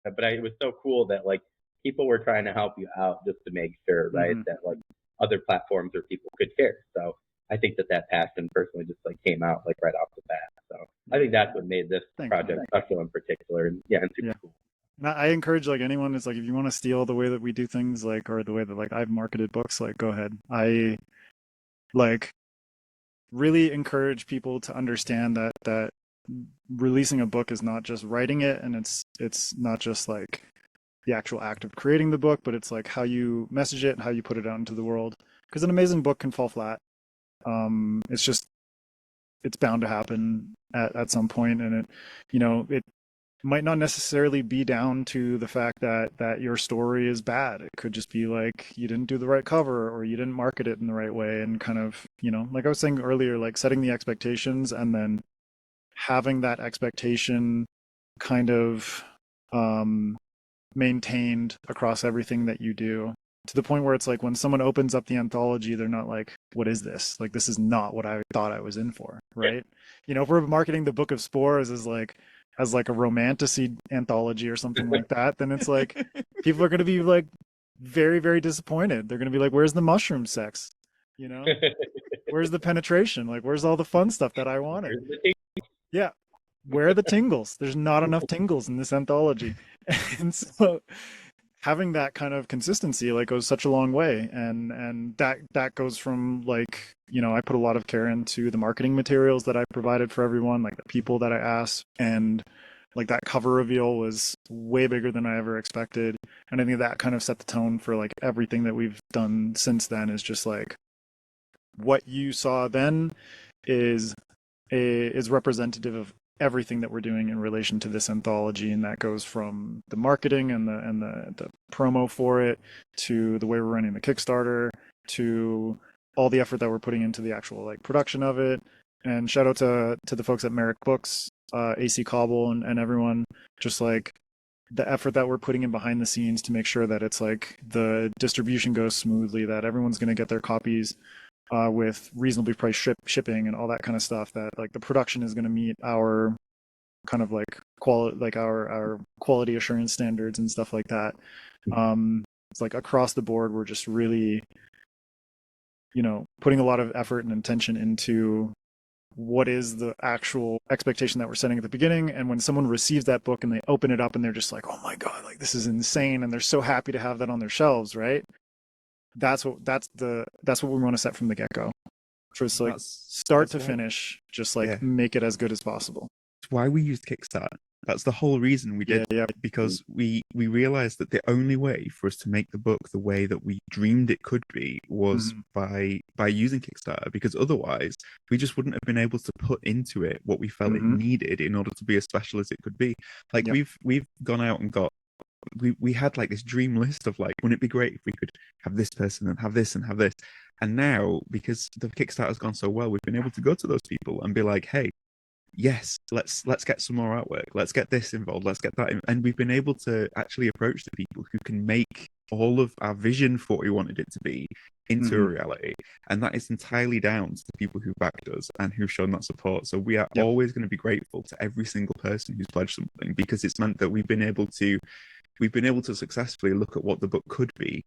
But it was so cool that like people were trying to help you out just to make sure, right, that like other platforms or people could share. So I think that passion personally just like came out like right off the bat. So I think that's what made this project special in particular, and super cool. And I encourage like anyone is like, if you want to steal the way that we do things, like, or the way that like I've marketed books, like go ahead. I like really encourage people to understand that releasing a book is not just writing it, and it's not just like the actual act of creating the book, but it's like how you message it and how you put it out into the world. Because an amazing book can fall flat. It's bound to happen at some point, and it might not necessarily be down to the fact that your story is bad. It could just be like you didn't do the right cover, or you didn't market it in the right way, and kind of, like I was saying earlier, like setting the expectations and then having that expectation kind of maintained across everything that you do, to the point where it's like when someone opens up the anthology, they're not like, what is this? Like, this is not what I thought I was in for, right? If we're marketing the Book of Spores as like a romantasy anthology or something like that, then it's like people are going to be like very, very disappointed. They're going to be like, where's the mushroom sex? Where's the penetration? Like, where's all the fun stuff that I wanted? Yeah. Where are the tingles? There's not enough tingles in this anthology. And so having that kind of consistency like goes such a long way. And that goes from like, I put a lot of care into the marketing materials that I provided for everyone, like the people that I asked, and like that cover reveal was way bigger than I ever expected. And I think that kind of set the tone for like everything that we've done since then. Is just like what you saw then is representative of everything that we're doing in relation to this anthology, and that goes from the marketing and the promo for it, to the way we're running the Kickstarter, to all the effort that we're putting into the actual like production of it. And shout out to the folks at Merrick Books, AC Cobble, and everyone, just like the effort that we're putting in behind the scenes to make sure that it's like the distribution goes smoothly, that everyone's going to get their copies with reasonably priced shipping and all that kind of stuff, that like the production is going to meet our kind of like our quality assurance standards and stuff like that. It's like across the board, we're just really, putting a lot of effort and intention into what is the actual expectation that we're setting at the beginning. And when someone receives that book and they open it up and they're just like, oh my God, like this is insane, and they're so happy to have that on their shelves, right? That's what we want to set from the get-go. Just like start to finish, just like make it as good as possible. It's why we used Kickstarter. That's the whole reason we did. Because we realized that the only way for us to make the book the way that we dreamed it could be was by using Kickstarter, because otherwise we just wouldn't have been able to put into it what we felt it needed in order to be as special as it could be. Like we've gone out and got, we had like this dream list of like, wouldn't it be great if we could have this person and have this and have this? And now, because the Kickstarter has gone so well, we've been able to go to those people and be like, hey, yes, let's get some more artwork, let's get this involved, let's get that in. And we've been able to actually approach the people who can make all of our vision for what we wanted it to be into a reality. And that is entirely down to the people who backed us and who've shown that support. So we are always going to be grateful to every single person who's pledged something, because it's meant that we've been able to successfully look at what the book could be.